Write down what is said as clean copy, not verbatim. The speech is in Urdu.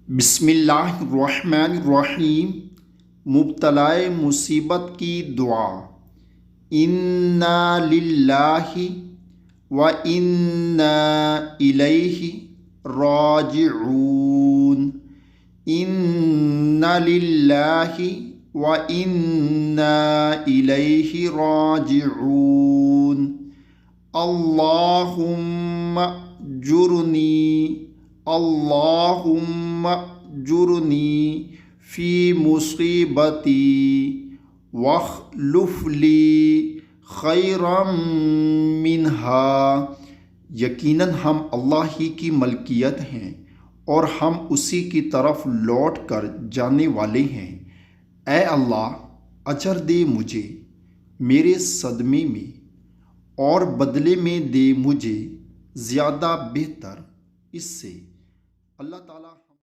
بسم اللہ الرحمن الرحیم۔ مبتلا مصیبت کی دعا۔ انا للہ و انا الیہ راجعون۔ انا للہ و انا الیہ راجعون۔ اللہم اجرنی اللہم اجرنی فی مصیبتی واخلف لی خیرا منہا۔ یقیناً ہم اللہ ہی کی ملکیت ہیں اور ہم اسی کی طرف لوٹ کر جانے والے ہیں۔ اے اللہ، اجر دے مجھے میرے صدمے میں اور بدلے میں دے مجھے زیادہ بہتر اس سے۔ اللہ تعالیٰ